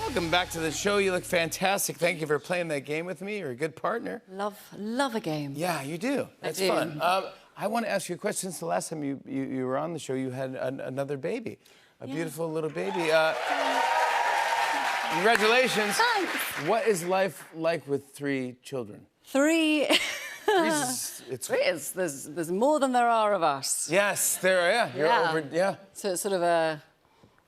Welcome back to the show. You look fantastic. Thank you for playing that game with me. You're a good partner. Love a game. Yeah, you do. That's fun. I want to ask you a question. Since the last time you were on the show, you had another baby, a beautiful little baby. Congratulations. Thanks. What is life like with 3 children? 3. It's There's more than there are of us. Yes, there are. Yeah, you're over. Yeah. So it's sort of a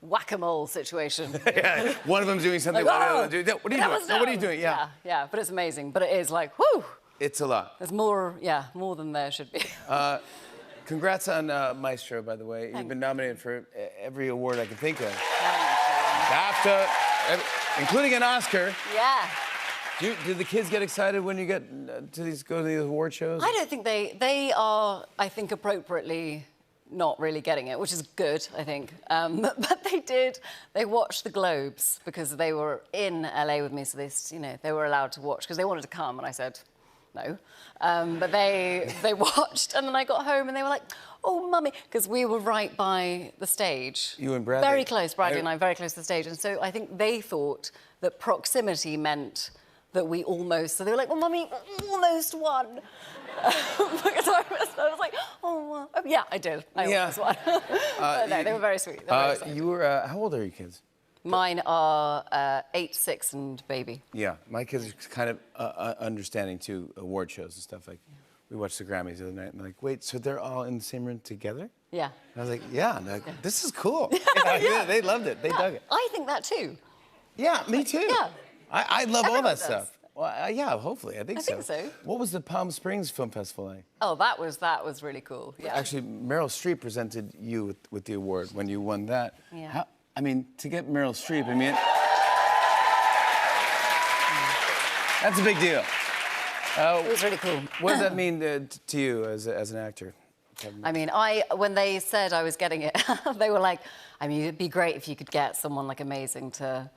whack-a-mole situation. Yeah. One of them's doing something. Like, what are you doing? No, what are you doing? Yeah. Yeah. But it's amazing. But it is like, whew. It's a lot. There's more than there should be. Congrats on Maestro, by the way. Thanks. You've been nominated for every award I can think of. BAFTA, including an Oscar. Yeah. Do the kids get excited when you go to these award shows? I don't think they are, I think, appropriately not really getting it, which is good, I think. But they watched the Globes because they were in LA with me, so they were allowed to watch because they wanted to come, and I said no. But they watched, and then I got home and they were like, "Oh, mummy," because we were right by the stage. You and Bradley? Very close, Bradley and I, very close to the stage, and so I think they thought that proximity meant that we almost... So they were like, "Well, mummy, almost won." Because I was like, "Oh, yeah, I did. I almost won." But no, they were very sweet. You were... how old are your kids? Mine are 8, 6, and baby. Yeah, my kids are kind of understanding, too, award shows and stuff. Like, we watched the Grammys the other night, and they're like, wait, so they're all in the same room together? Yeah. And I was like, yeah. And like, this is cool. Yeah, they loved it. They dug it. I think that, too. Yeah, me too. Yeah. I love Everyone all that does. stuff. Well, yeah, hopefully. I think so. I think so. What was the Palm Springs Film Festival like? Oh, that was really cool. Yeah. Actually, Meryl Streep presented you with the award when you won that. Yeah. I mean, to get Meryl Streep, I mean, that's a big deal. It was really cool. What does that mean to you as an actor? I mean, when they said I was getting it, they were like, I mean, it'd be great if you could get someone like amazing to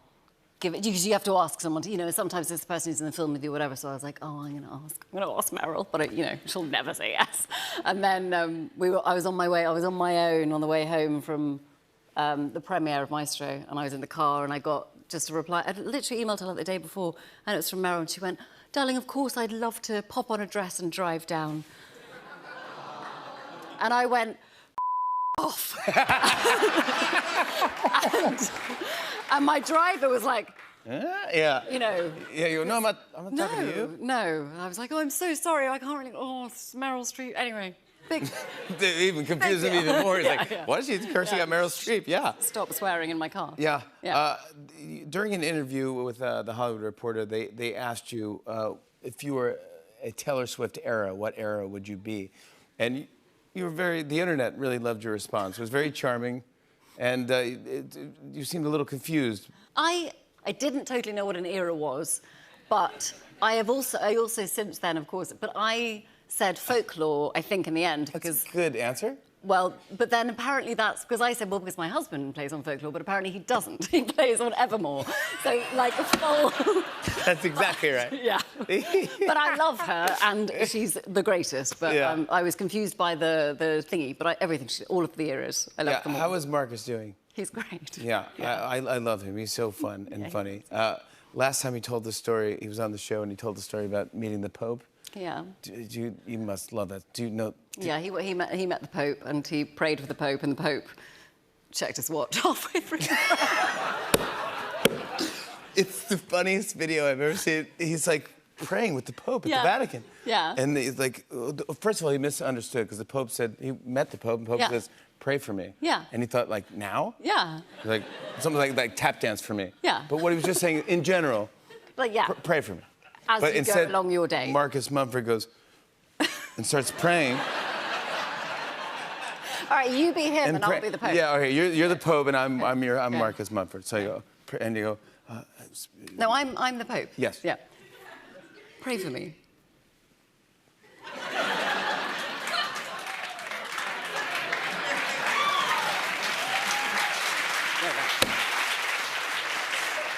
give it, because you have to ask someone to, sometimes this person who's in the film with you, whatever. So I was like, oh, I'm gonna ask Meryl, but she'll never say yes. And then I was on my own on the way home from the premiere of Maestro, and I was in the car, and I got just a reply. I'd literally emailed her like the day before, and it was from Meryl, and she went, "Darling, of course I'd love to pop on a dress and drive down." And I went, off. and my driver was like, yeah. Yeah, you know, I'm not talking to you. No. I was like, oh, I'm so sorry. I can't really, it's Meryl Streep. Anyway, big... They even confused him even more. He's like, what is she cursing at Meryl Streep? Yeah. Stop swearing in my car. Yeah. During an interview with The Hollywood Reporter, they asked you if you were a Taylor Swift era, what era would you be? And you were the internet really loved your response. It was very charming, and you seemed a little confused. I didn't totally know what an era was, but I also since then, of course, but I said folklore, I think, in the end, because... That's a good answer. Well, but then apparently that's because I said, well, because my husband plays on folklore, but apparently he doesn't. He plays on Evermore. So, like, a full... That's exactly right. Yeah. But I love her, and she's the greatest. But I was confused by the thingy, but everything, all of the eras, I love them all. How is Marcus doing? He's great. Yeah. I love him. He's so fun and funny. Last time he told the story, he was on the show, and he told the story about meeting the Pope. Yeah. You must love that. Do you know... Yeah, he met the Pope, and he prayed for the Pope, and the Pope checked his watch halfway through. It's the funniest video I've ever seen. He's like praying with the Pope at the Vatican. Yeah. And he's like, first of all, he misunderstood because the Pope said, he met the Pope, and the Pope says, pray for me. Yeah. And he thought, like, now? Yeah. Like, something like tap dance for me. Yeah. But what he was just saying, in general, like, yeah. Pray for me. As but you instead, go along your day. Marcus Mumford goes and starts praying. All right, you be him and I'll be the Pope. Yeah, okay, you're the Pope and I'm Marcus Mumford. So you go, and you go... no, I'm the Pope. Yes. Yeah. Pray for me.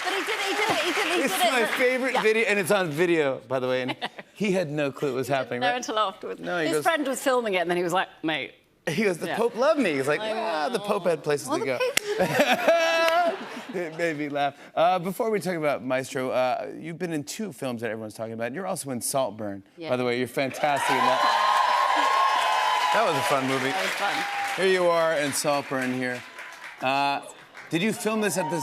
But he did it. It's my favorite video, and it's on video, by the way, and he had no clue what was happening, No, right? until afterwards. No, His friend was filming it, and then he was like, mate. He goes, the Pope loved me. He's like, the Pope had places to go. It made me laugh. Before we talk about Maestro, you've been in 2 films that everyone's talking about. You're also in Saltburn. Yeah. By the way, you're fantastic in that. That was a fun movie. That was fun. Here you are in Saltburn here. Did you film this at the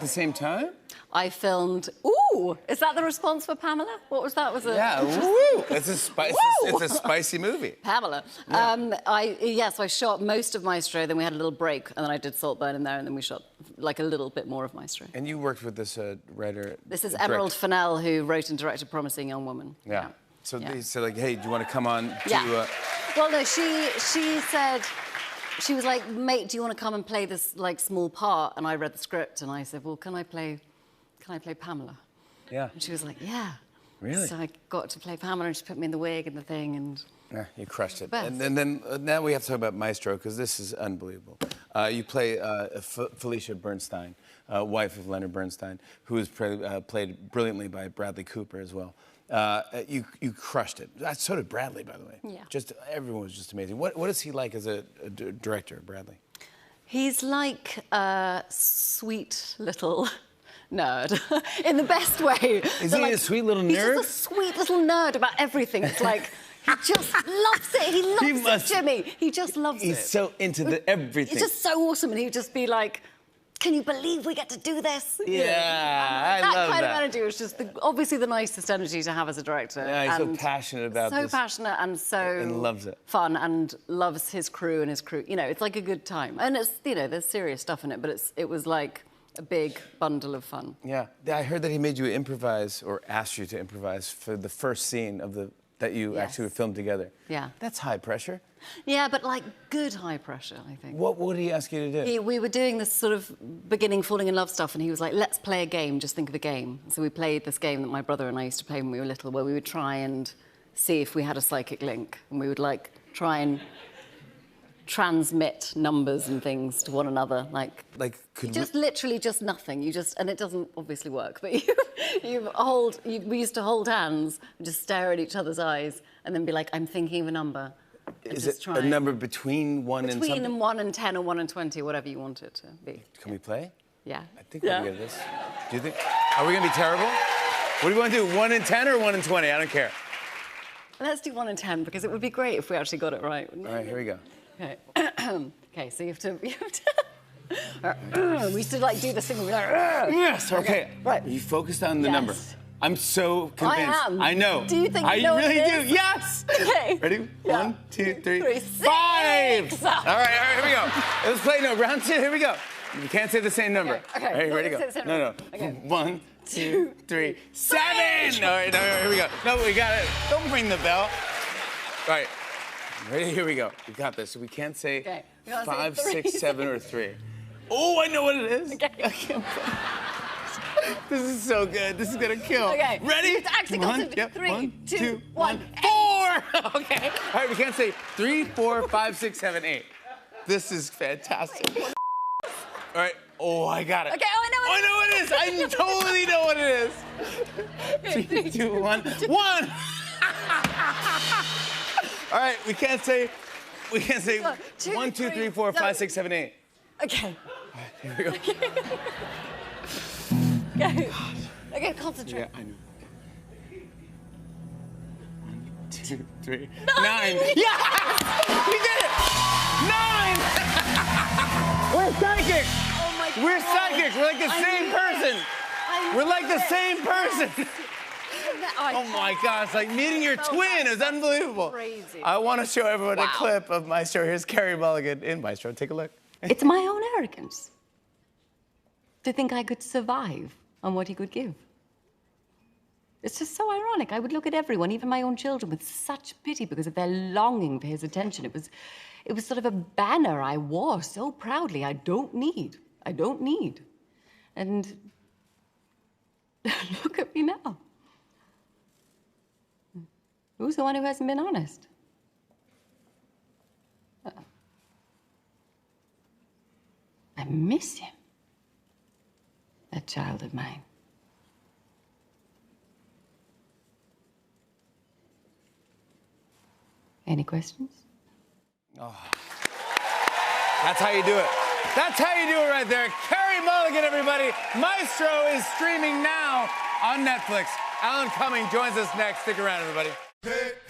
same time? I filmed. Ooh, is that the response for Pamela? What was that? Was it? Yeah, woo! It's a spicy movie. Pamela. Yeah. So I shot most of Maestro, then we had a little break, and then I did Saltburn in there, and then we shot like a little bit more of Maestro. And you worked with this writer. This is Emerald Fennell, who wrote and directed Promising Young Woman. Yeah. So Yeah. they said, like, hey, do you want to come on to... Yeah. Well, no, she said, she was like, mate, do you want to come and play this like small part? And I read the script, and I said, well, can I play Pamela? Yeah. And she was like, yeah. Really? So I got to play Pamela, and she put me in the wig and the thing, and... Yeah, you crushed it. Best. And then now we have to talk about Maestro, because this is unbelievable. You play Felicia Bernstein, wife of Leonard Bernstein, who is played brilliantly by Bradley Cooper as well. You crushed it. So did Bradley, by the way. Yeah. Just everyone was just amazing. What is he like as a director, Bradley? He's like a sweet little nerd, in the best way. Is he like, a sweet little nerd? He's just a sweet little nerd about everything. It's like, he just loves it. He loves it, Jimmy. He just loves it. He's so into everything. It's just so awesome. And he'd just be like, can you believe we get to do this? Yeah, I that love kind that. of energy was just obviously the nicest energy to have as a director. Yeah, he's so and passionate about so this. passionate and so And loves it. fun and loves his crew and his crew. You know, it's like a good time. And it's, you know, there's serious stuff in it, but it was like a big bundle of fun. Yeah, I heard that he made you improvise or asked you to improvise for the first scene of that you Yes. actually filmed together. Yeah. That's high pressure. Yeah, but like good high pressure, I think. What did he ask you to do? We were doing this sort of beginning falling in love stuff, and he was like, let's play a game, just think of a game. So we played this game that my brother and I used to play when we were little, where we would try and see if we had a psychic link. And we would like try and transmit numbers and things to one another, like just literally just nothing. And it doesn't obviously work, but we used to hold hands and just stare at each other's eyes and then be like, I'm thinking of a number. Is it a number between 1 and something? Between 1 and 10 or 1 and 20, whatever you want it to be. Can we play? Yeah. I think we're good at this. Do you think? Are we gonna be terrible? What do you want to do? 1 and 10 or 1 and 20? I don't care. Let's do 1 and 10 because it would be great if we actually got it right. All right, here we go. Okay. Okay, so you have to we used to like do this thing where we're like, Yes. Okay. Right. You focused on the Yes. number. I'm so convinced. I am. I know. Do you think I you know what really it do. is? Yes. Okay. Ready? Yeah. 1, 2, 3, 3, 5. 6. All right, here we go. Let's play round 2. Here we go. You can't say the same number. Okay. All right, ready? Go. Let's say the same No. number. Okay. 1, 2, 3, 7. All right, here we go. No, we got it. Don't ring the bell. All right. Ready? Here we go. We got this. So we can't say Okay. We gotta say 5, 3. 6, 7, or 3. Oh, I know what it is. Okay. This is so good. This is gonna kill. Okay. Ready? It's actually got to do Yep. 3, 1, 2, 1, 4. Okay. All right, we can't say 3, 4, 5, 6, 7, 8. This is fantastic. All right. Oh, I got it. Okay, oh, I know I know what it is. I totally know what it is. 3, 2, 1. 1. All right, we can't say 2, 1, 2, 3, 4, 5, 6, 7, 8. Okay. Here we go. Okay. Okay, concentrate. Yeah, I know. 1, 2, 3, 9. Yes! We did it! 9! We're psychic! Oh my God. We're psychic. We're like the same person. We're like the same person. Oh my God, it's like meeting your twin. It was unbelievable. Crazy. I want to show everyone a Wow. clip of Maestro. Here's Carey Mulligan in Maestro. Take a look. It's my own arrogance to think I could survive on what he could give. It's just so ironic. I would look at everyone, even my own children, with such pity because of their longing for his attention. It was sort of a banner I wore so proudly. I don't need. And look at me now. Who's the one who hasn't been honest? I miss him. That child of mine. Any questions? That's how you do it. That's how you do it right there. Carey Mulligan, everybody. Maestro is streaming now on Netflix. Alan Cumming joins us next. Stick around, everybody. Hey.